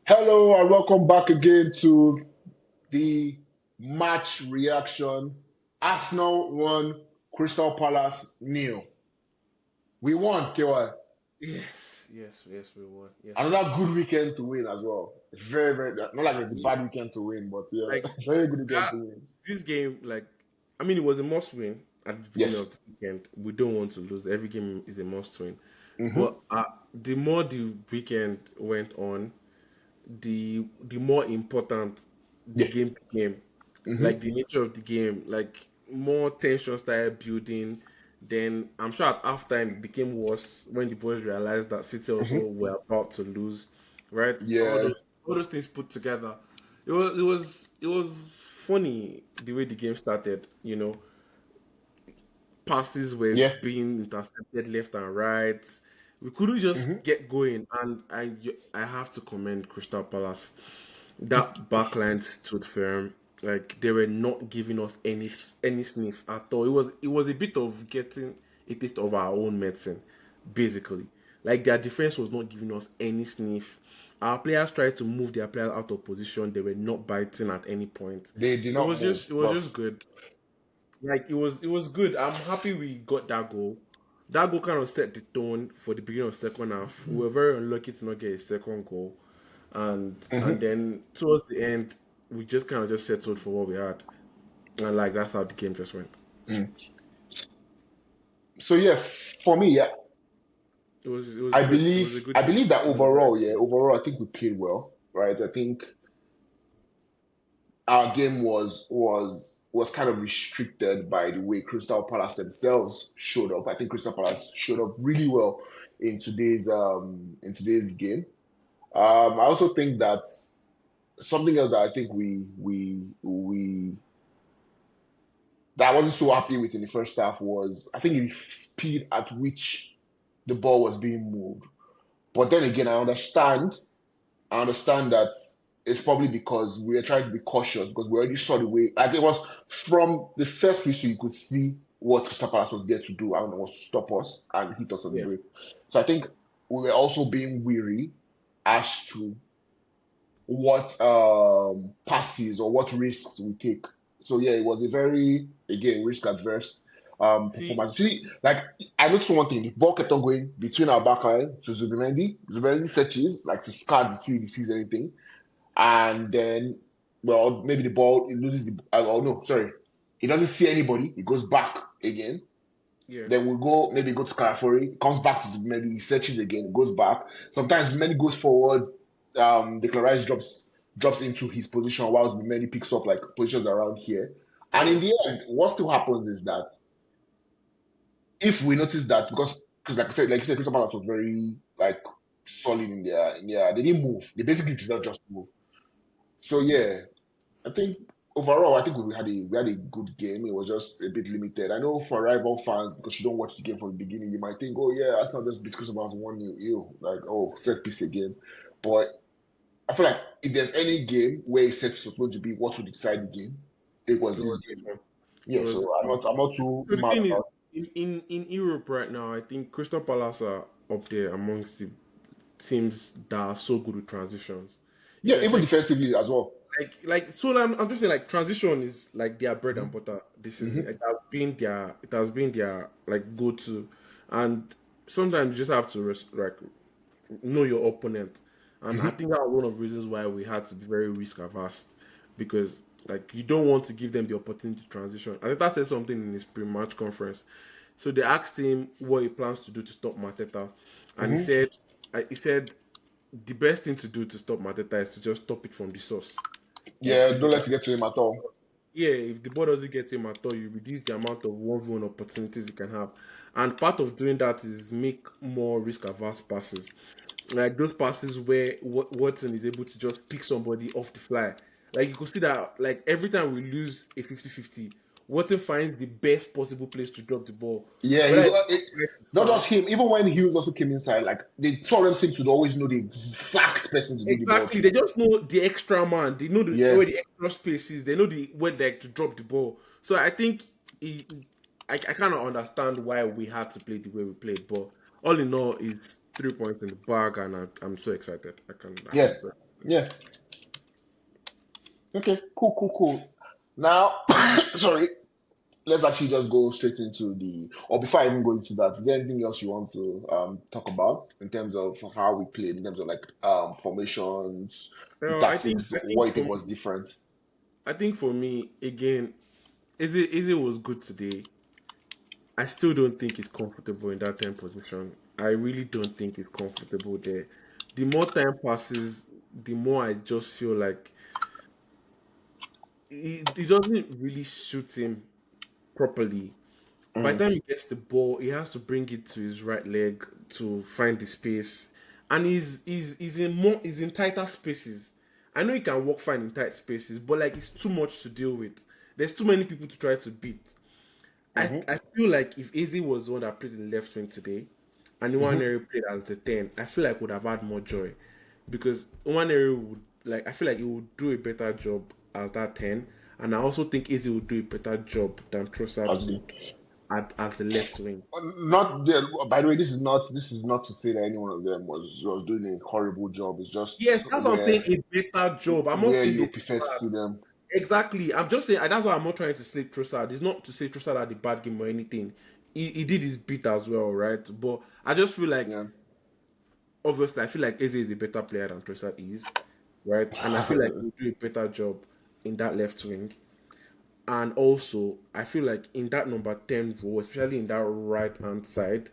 Hello and welcome back again to the match reaction. Arsenal won, Crystal Palace nil. We won, KY. Yes, we won. Yes, we Another won. good weekend to win as well. Very, very, not like it's a Yeah, bad weekend to win, but yeah, like very good weekend that. to win. This game, it was a must win at the beginning Yes. of the weekend. We don't want to lose. Every game is a must win. Mm-hmm. But the more the weekend went on, the more important the Yeah. game became. Like Mm-hmm. the nature of the game, like more tension started building. Then I'm sure at halftime it became worse when the boys realized that City also Mm-hmm. were about to lose. Right? Yeah. All those things put together. It was funny the way the game started. Passes were Yeah. being intercepted left and right. We couldn't just Mm-hmm. get going, and I have to commend Crystal Palace. That backline stood firm. Like they were not giving us any sniff at all. It was a bit of getting a taste of our own medicine, basically. Like their defense was not giving us any sniff. Our players tried to move their players out of position. They were not biting at any point. They did It not was move. just it was But just good. Like it was good. I'm happy we got that goal. That goal kind of set the tone for the beginning of second half. We were very unlucky to not get a second goal, and mhm. then towards the end, we just kind of just settled for what we had, and like that's how the game just went. Mm. So yeah, for me, yeah, It was I good. It believe was a good I game. believe that It was a very overall, good yeah, game. overall, I think we played well, right? I think our game was kind of restricted by the way Crystal Palace themselves showed up. I think Crystal Palace showed up really well in today's game. I also think that something else that I think we that I wasn't so happy with in the first half was I think the speed at which the ball was being moved. But then again, I understand that it's probably because we were trying to be cautious because we already saw the way. Like it was from the first whistle, you could see what Crystal Palace was there to do and it was to stop us and hit us on the Yeah. break. So I think we were also being weary as to what passes or what risks we take. So yeah, it was a very again risk adverse See, performance. See, like I noticed one thing: the ball kept on going between our back line to Zubimendi. Zubimendi searches like to scan to see if he sees anything, and then well maybe the ball he loses the oh no sorry he doesn't see anybody. He goes back again. yeah, Then we go maybe go to Calafori, comes back to Zubimendi, he searches again, goes back. Sometimes Zubimendi goes forward. Declan Rice drops into his position while Zubimendi picks up like positions around here. And in yeah, the end, what still happens is that if we notice that because like you said, Crystal Palace was very like solid in their they didn't move. They basically did not just move. So yeah, I think overall, I think we had a good game. It was just a bit limited. I know for rival fans, because you don't watch the game from the beginning, you might think, oh yeah, that's not just because about 1-0, ew, like oh set piece again. But I feel like if there's any game where a set piece was going to be what would decide the game, it it was this was this game. one. It Yeah, was so this I'm one. not I'm not too So the mad thing is, about. in Europe right now, I think Crystal Palace are up there amongst the teams that are so good with transitions. You Yeah, can even check defensively as well. so I'm just saying like transition is like their bread and butter this season. Hmm. It has been their like go to, and sometimes you just have to like know your opponent, and I Hmm. think that was one of the reasons why we had to be very risk averse because like you don't want to give them the opportunity to transition. I think that said something in his pre-match conference. So they asked him what he plans to do to stop Mateta, and he Hmm. said, he said the best thing to do to stop Mateta is to just stop it from the source. Like Yeah, don't let it get to him at all. yeah, if the ball doesn't get him at all, you reduce the amount of 1v1 opportunities he can have. And part of doing that is make more risk averse passes. Like those passes where Watson is able to just pick somebody off the fly. Like you could see that like every time we lose a 50-50, Watson finds the best possible place to drop the ball. Yeah, Whether it's not far. just him. Even when Hughes also came inside, like the two of them seem to always know the exact person to do the ball Exactly. to. They just know the extra man. They know Yeah, where the extra space is. They know the where like to drop the ball. So I think I kind of understand why we had to play the way we played. But all in all, it's 3 points in the bag, and I'm so excited. I can yeah. be. Yeah. Okay. Cool. Cool. Cool. Now, sorry. Let's actually just go straight into the. Or before I even go into that, is there anything else you want to talk about in terms of how we played, in terms of like formations, the I think tactics, I what think you think for was different? I think for me again, Izzy was good today. I still don't think he's comfortable in that 10 position. I really don't think he's comfortable there. The more time passes, the more I just feel like he doesn't really shoot him properly. By the Mm, time he gets the ball, he has to bring it to his right leg to find the space, and he's in tighter spaces. I know he can walk fine in tight spaces, but like it's too much to deal with. There's too many people to try to beat. I mm-hmm, feel like if Eze was the one that played in the left wing today, and mm-hmm. Iwanere played as the 10, I feel like would have had more joy because Iwanere would like I feel like he would do a better job as that 10, and I also think Eze would do a better job than Trossard As would as the left wing. not there. By the way, this is not to say that any one of them was doing a horrible job. It's Yes, just that's what I'm saying. A better job. I'm not where saying you they did prefer to bad. see them. Exactly. I'm just saying that's why I'm not trying to slate Trossard. It's not to say Trossard had a bad game or anything. He did his bit as well, right? But I just feel like Yeah. obviously I feel like Eze is a better player than Trossard is, right? And I feel like he'll do a better job in that left wing. And also, I feel like in that number 10 role, especially in that right hand side,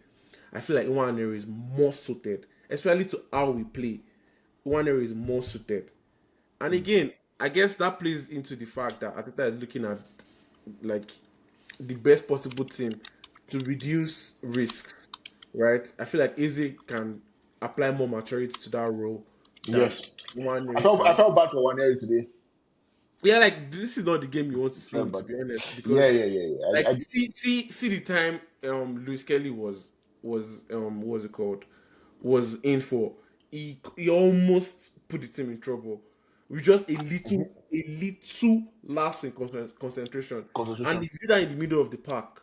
I feel like Iwanere is more suited, especially to how we play. Iwanere is more suited. And again, I guess that plays into the fact that Ateta is looking at like the best possible team to reduce risks, right? I feel like Eze can apply more maturity to that role than Yes. I Iwanere felt I can. felt bad for Waneri today. Yeah, like this is not the game you want to see Felt him, to bad. be honest, because Yeah, yeah, yeah, yeah. like see the time Luis Kelly was what was it called was in for, he almost put the team in trouble with just a little lapse in concentration, and Concentration. if you do that in the middle of the park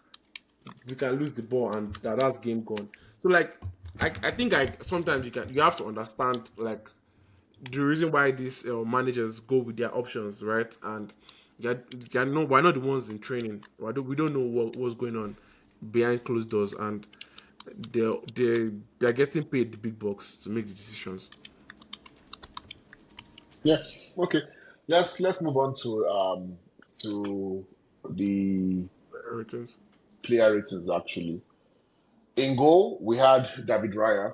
we can lose the ball and that's game gone. So like I think I sometimes you have to understand like the reason why these managers go with their options, right? And yeah, no, we're not the ones in training. We don't know what's going on behind closed doors, and they're getting paid the big bucks to make the decisions. Yeah. Okay. Let's move on to the Returns. player ratings actually. In goal, we had David Raya.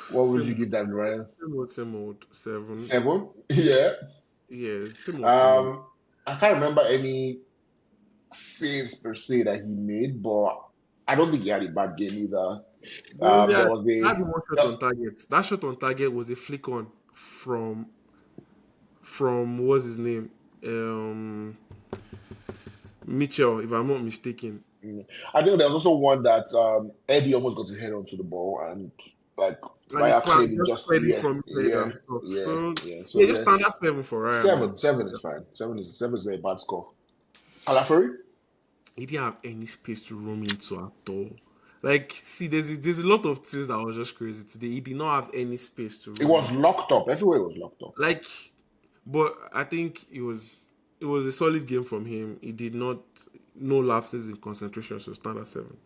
What would you Same, give David Raya? same old 7. 7? Yeah. Yeah, same old 7. Um, I can't remember any saves per se that he made, but I don't think he had a bad game either. Yeah, There was that a one shot on target. That shot on target was a flick on from what's his name, Mitchell, if I'm not mistaken. I think there was also one that Eddie almost got his head onto the ball and like And he Raya cleared it just just cleared it yeah, from his head yeah, and stuff. yeah, So yeah. So yeah, just yes, standard 7 for Ryan, seven, man. seven is fine. Seven is not a bad score. Alaphori? He didn't have any space to roam into at all. Like, see, there's a lot of things that was just crazy today. He did not have any space to It roam was in. locked up. Everywhere was locked up. Like, but I think it was a solid game from him. He did not no lapses in concentration, so standard 7.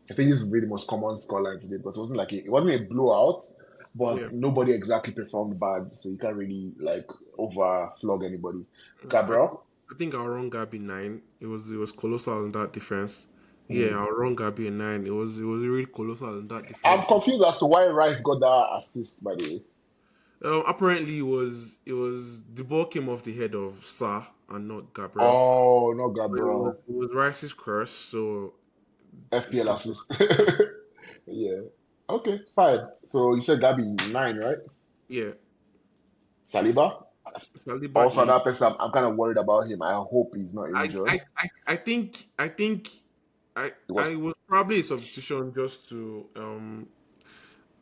I think this is really the most common scoreline today because it wasn't a blowout, Yeah, but nobody exactly performed bad, so you can't really like over flog anybody. I Gabriel? I think our wrong Gabi 9. It was colossal in that defense. Yeah, Mm. our wrong Gabi a 9. It was really colossal in that I'm defense. confused as to why Rice got that assist, by the way. Apparently, it was the ball came off the head of Sa and not Gabriel. Oh, no, So it was Gabriel. it was Rice's curse, so it FPL could assist. Yeah. Okay, fine. So you said Gabi 9, right? yeah. Saliba? Saliba Also, 8. another person I'm kind of worried about him. I hope he's not I injured. I I, I think I It was I was probably a substitution just to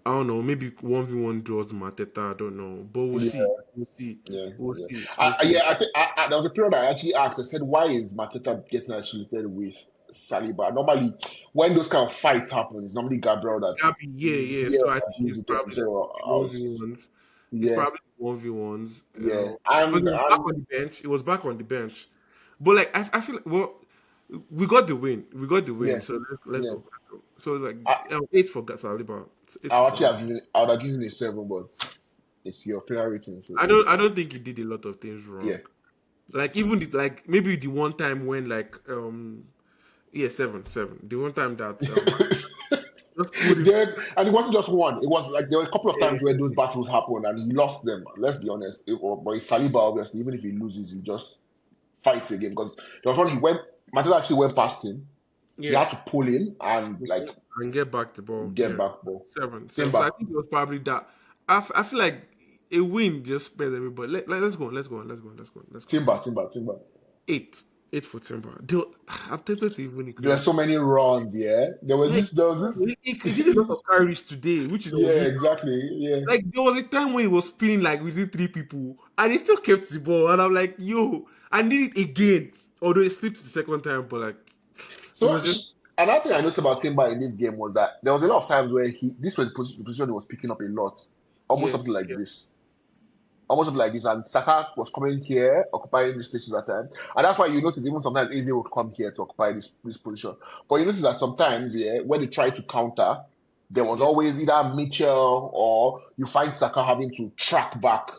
I don't know, maybe 1v1 draws Mateta, I don't know. But we'll yeah, see. We'll see. yeah, We'll yeah. see. We'll see. Yeah, I think there was a period I actually asked. I said, "Why is Mateta getting associated with?" Saliba. Normally, when those kind of fights happen, it's normally Gabriel that Gabby, yeah. yeah So I think deals it's with them. probably So the I one v was ones. It's yeah probably the 1v1s. yeah Because it was back on the bench. It was back on the bench. But like I feel like, well, we got the win. We got the win. yeah So let's yeah. go. Let's go. So it's like I, 8 for Saliba. It's eight I for actually Saliba. have given I would have given it a 7, but it's your player rating, so eight. I don't think he did a lot of things Yeah. wrong. Like even like maybe the one time when like yeah, seven. The one time that just put him. And it wasn't just one. It was like there were a couple of Yeah, times where those battles happened and he lost them. Let's be honest. But it's Saliba, obviously, even if he loses, he just fights again. Because there was one he went, Mateta actually went past him. He yeah. had to pull him and like And get back the ball. get Yeah, back ball. Same seven. So back. I think it was probably that. I feel like a win just spares everybody. Let's go. Timber. Eight, 8 for Timber. I'm tempted to even There were increase. so many runs, yeah. Like There was this, he did a lot of carries today, which is yeah, unusual. exactly, yeah. Like there was a time when he was spinning like within 3 people, and he still kept the ball. And I'm like, yo, I need it again. Although it slipped the second time, but like it So was just another thing I noticed about Timber in this game was that there was a lot of times where this was the position he was picking up a lot, almost yeah, something like yeah, this. Almost like this, and Saka was coming here, occupying these spaces at times, and that's why you notice even sometimes Eze would come here to occupy this position. But you notice that sometimes, yeah, when they try to counter, there was yeah. always either Mitchell or you find Saka having to track back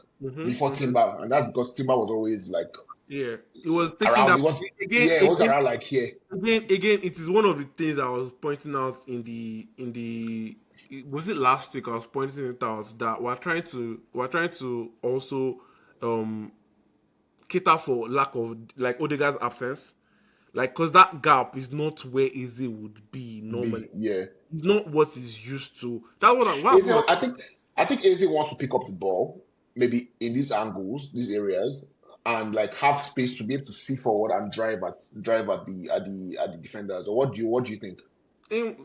before Mm-hmm. Timber, and that's because Timber was always like Yeah, it was taking around. that It was again, yeah, it was again, around like here. again. It is one of the things I was pointing out in the. Was it last week? I was pointing it out that we're trying to also um cater for lack of like Odegaard's absence, like because that gap is not where Izzy would be normally. Be yeah. It's not what he's used to. That what Eze, was I think Eze wants to pick up the ball, maybe in these angles, these areas, and like have space to be able to see forward and drive at the defenders. Or what do you think?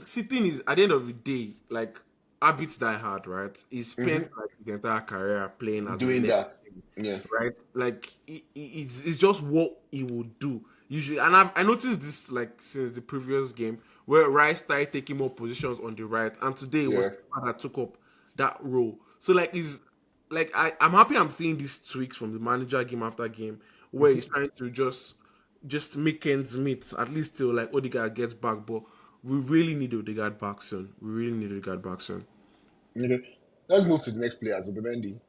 see, thing is, at the end of the day, like habits die hard, right? He spent Hmm. like his entire career playing as a Doing left, that, yeah, right? Like it's just what he would do usually. And I noticed this like since the previous game where Rice started taking more positions on the right, and today it was yeah, Timber that took up that role. So like is like I'm happy I'm seeing these tweaks from the manager game after game where he's trying to just make ends meet at least till like Odegaard gets back. But we really need Odegaard back soon. We really need Odegaard back soon. okay. Let's move to the next player, Zubimendi.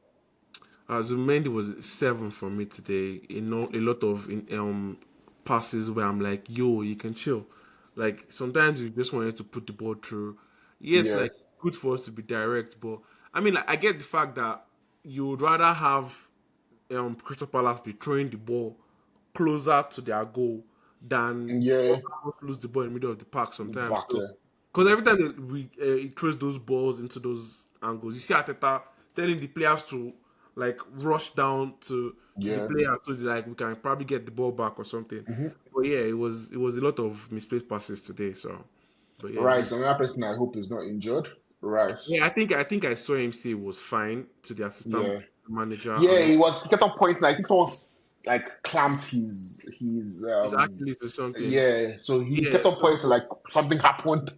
Zumendi was 7 for me today. You know, a lot of passes where I'm like, yo, you can chill. Like sometimes you just wanted to put the ball through. Yes, Yeah, like good for us to be direct, but I mean, like I get the fact that you would rather have Crystal Palace be throwing the ball closer to their goal than yeah, lose the ball in the middle of the park sometimes. back, So, yeah, because every time he throws those balls into those angles, you see Ateta telling the players to like rush down to the yeah. players so that, like we can probably get the ball back or something. Hmm. But yeah, it was a lot of misplaced passes today. So, but yeah, Rice, another person I hope is not injured. Rice, yeah, I think I saw him say it was fine to the assistant yeah, manager yeah. and He was he kept on pointing. I think someone like clamped his his Achilles or something. yeah. So he Yeah, kept on pointing so like something happened.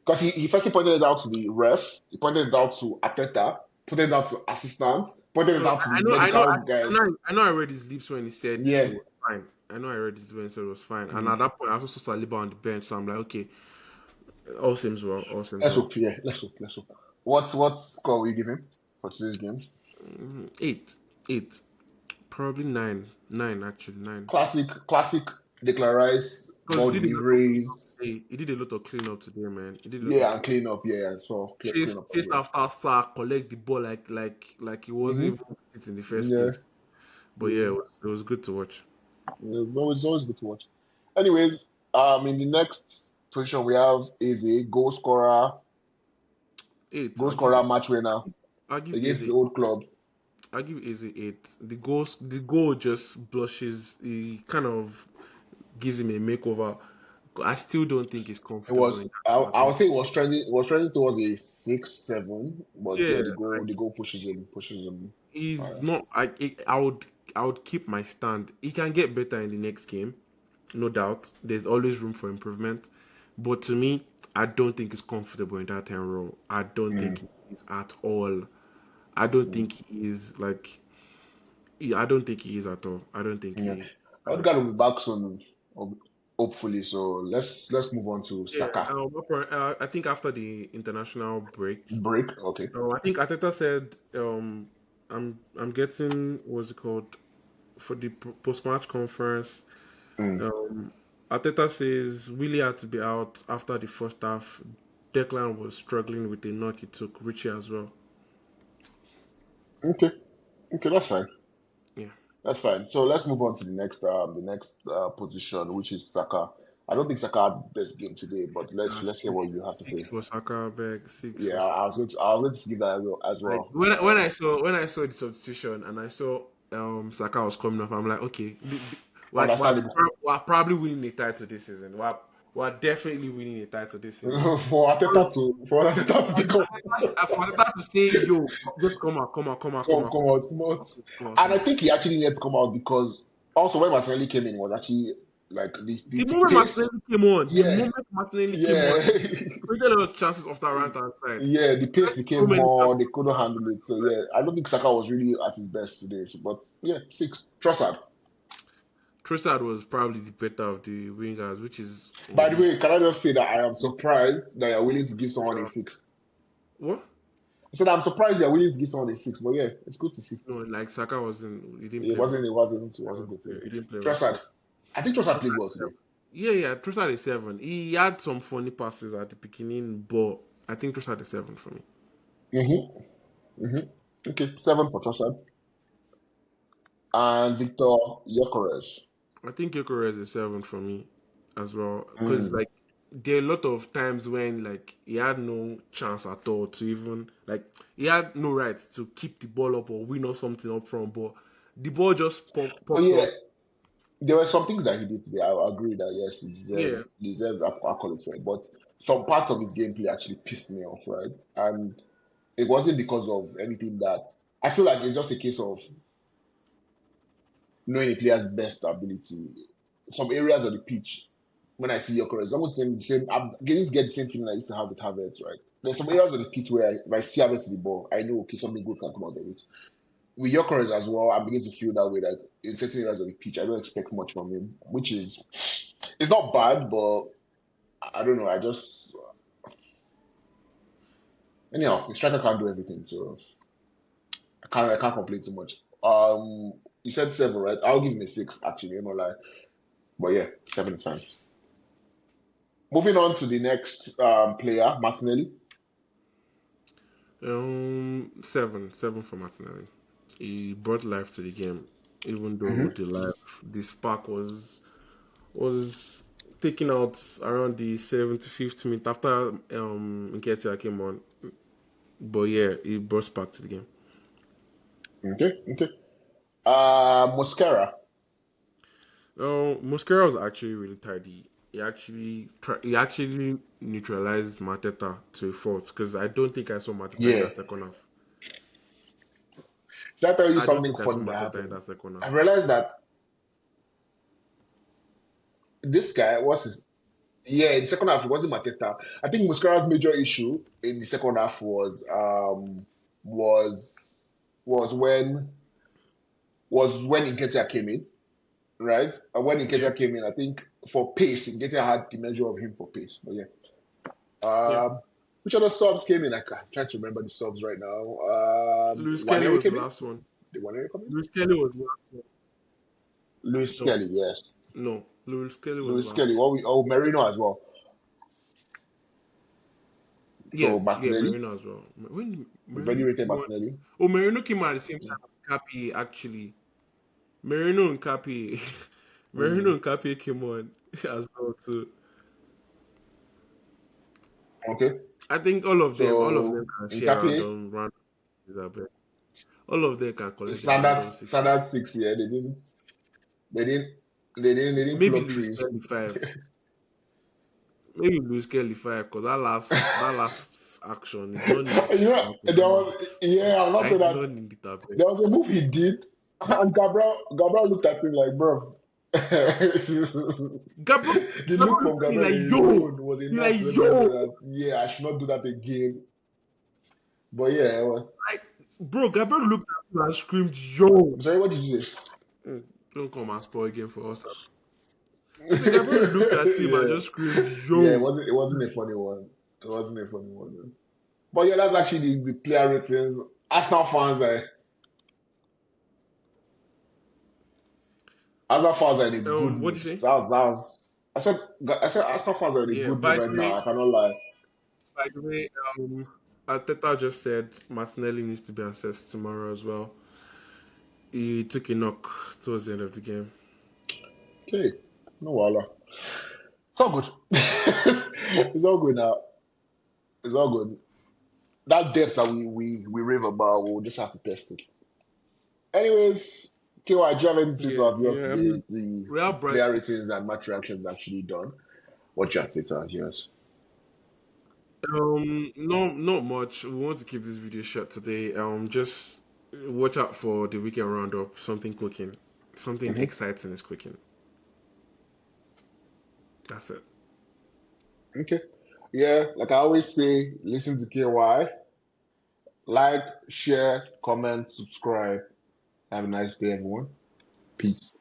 Because he first pointed it out to the ref, he pointed it out to Ateta, pointed it out to assistant, pointed it so out to the I medical guys. know I read his lips when he said it Yeah. was fine. I know I read his lips when he said it was fine. And Mm. at that point, I also saw Saliba on the bench, so I'm like, okay, all seems well, all seems Let's well. hope. Yeah, let's hope. What score will you give him for today's game? Eight, eight, probably nine actually nine. Classic Declan Rice, Because ball deliveries. he did a lot of cleanup today, man. He did a lot of Yeah, and clean. clean up. Yeah, so clean up as Chase well. after sack, collect the ball like he wasn't Hmm. even it in the first Yeah, place. But yeah, yeah. it was good to watch. It's always good to watch. Anyways, in the next position we have is a Eight. goal scorer match winner I'll give against Eze his old club. I'll give Eze 8. The goal just blushes. He kind of gives him a makeover. I still don't think he's It comfortable was in I that. would say it was trending towards a 6-7, but yeah, Yeah, the goal pushes him he's higher. not. I would keep my stand. He can get better in the next game. no doubt. There's always room for improvement. But to me, I don't think he's comfortable in that 10 role. I don't think Mm, he is at all. I don't mm, think he is like. I don't think he is at all. I don't think yeah. he. Odegaard will be back soon, hopefully. So let's move on to Yeah, Saka. I think after the international break, Break. Okay. I think Ateta said, I'm getting what's it called for the post match conference. Mm, Um, Ateta says Willie had to be out after the first half. Declan was struggling with the knock he took. Richie as well. okay. Okay, that's fine. Yeah. That's fine. So let's move on to the next position, which is Saka. I don't think Saka had the best game today, but let's hear Six, what you have to six say. for Saka, bag, six Yeah, for Saka. I was going to give that as Like well. when I saw the substitution and I saw Saka was coming off, I'm like, okay, like Understandable. we're probably winning a title this season. We're definitely winning a title this season. For Ateta to take up, For that to say, yo, just come out, come out, come out, come come out, come out, come out. come out, And come I out. think he actually needed to come out because also when Martinelli came in was actually like The the moment pace. Martinelli came on, the Yeah, moment Martinelli came on, yeah. created a lot of chances off that right hand side. Yeah, the pace So became many more, chances they off couldn't that handle right it. So hand yeah, I don't think Saka was really at his best today. But yeah, six. Trossard. side. Trossard was probably the better of the wingers, which is By the indeed way, can I just say that I am surprised that you're willing to give someone a crucial. six? What? I said I'm surprised you're willing to give someone a six, but yeah, it's good to see. No, like Saka wasn't. He didn't It play well. wasn't, it wasn't, it He wasn't good today. didn't play well. Trossard. I think Trossard played Trossard well is seven. today. Yeah, Trossard is 7. He had some funny passes at the beginning, but I think Trossard is 7 for me. Mm-hmm. Okay, seven for Trossard. And Victor Gyökeres. I think Gyökeres is 7 for me as well, because Mm. like there are a lot of times when like he had no chance at all to even like he had no right to keep the ball up or win or something up front, but the ball just Oh popped yeah, up. there were some things that he did today. I agree that yes, he Yeah, deserves accolades for it. But some parts of his gameplay actually pissed me off, right? And it wasn't because of anything that I feel like it's just a case of knowing a player's best ability. Some areas of the pitch, when I see Gyökeres, it's almost the same. I'm getting to get the same feeling I used to have with Havertz, right? There's some areas of the pitch where if I see Havertz with the ball, I know okay, something good can come out of it. With Gyökeres as well, I'm beginning to feel that way. Like in certain areas of the pitch, I don't expect much from him, which is it's not bad, but I don't know. I just anyhow, the striker can't do everything, so I can't complain too much. You said seven, right? I'll give him a six actually, you know, like, but yeah, seven is fine. Moving on to the next player, Martinelli. 7 for Martinelli. He brought life to the game, even though Hmm. the spark was taken out around the 75th minute after Nketiah came on. But yeah, he brought spark to the game. Okay, okay. Mosquera. Mosquera was actually really tidy. He actually neutralized Mateta to a fault because I don't think I saw Mateta in Yeah. that second half. Should I tell you I don't something think I saw funny that Mateta in happened? that second I half. realized that this guy was his. Yeah, in the second half, it wasn't Mateta. I think Mosquera's major issue in the second half was was when when Nketiah came in, right? And when Yeah, Nketiah came in, I think for pace, Nketiah had the measure of him for pace. But yeah. yeah. Which other subs came in? I'm trying to remember the subs right now. Luis Kelly Waneri was the came in? last one. Did Waneri come in? Luis Kelly was the last one. Lewis No, Skelly, yes. no. Luis Kelly was the Lewis last Skelly. one. Merino as well. Yeah, So yeah, Martinelli. Marino as well. When We've already Marino rated came on, Martinelli. oh, Marino came out at the same time. Capi actually. Marino and Capi, Marino Mm, and Capi came on as well too. okay. I think all of them So can share Nkapie, random sixes, I bet. All of them can collect their standard random standard sixes. six. Yeah, they didn't they didn't pull Maybe up Luis trees. Kelly 5. Maybe Luis Kelly 5 because that last action, he did not need to You take know, out there was performance. yeah. I'm not I saying did that not need it, I bet. there was a move he did, and Gabriel looked at him like, bro. Gabriel, The look Gabriel from looked at me like, Gabriel yo, alone was he's enough like, to let me know yo, that, yeah, I should not do that again. But yeah, well, like, bro, Gabriel looked at me and screamed, yo. sorry, what did you say? Mm, don't come and spoil again for us. I said, Gabriel looked at him and Yeah, just screamed, yeah, yo. it wasn't a funny one. It wasn't a funny one. Though. But yeah, that's actually the player ratings. Arsenal fans are in a good What'd mood. you say? I said Arsenal fans are in a Yeah, good mood right now. I cannot lie. by the way, Arteta just said Martinelli needs to be assessed tomorrow as well. He took a knock towards the end of the game. Okay, no wala. It's all good. It's all good now. It's all good. That depth that we rave about, we'll just have to test it. Anyways, KY, do you have anything to say to Yeah, our viewers yeah. I today? mean, Real The Bright. player ratings and match reactions actually done. What do you have to say to our viewers? No, not much. We want to keep this video short today. Just watch out for the weekend roundup. Something cooking, something Hmm. exciting is cooking. That's it. Okay. Yeah, like I always say, listen to KY. Like, share, comment, subscribe. Have a nice day, everyone. Peace.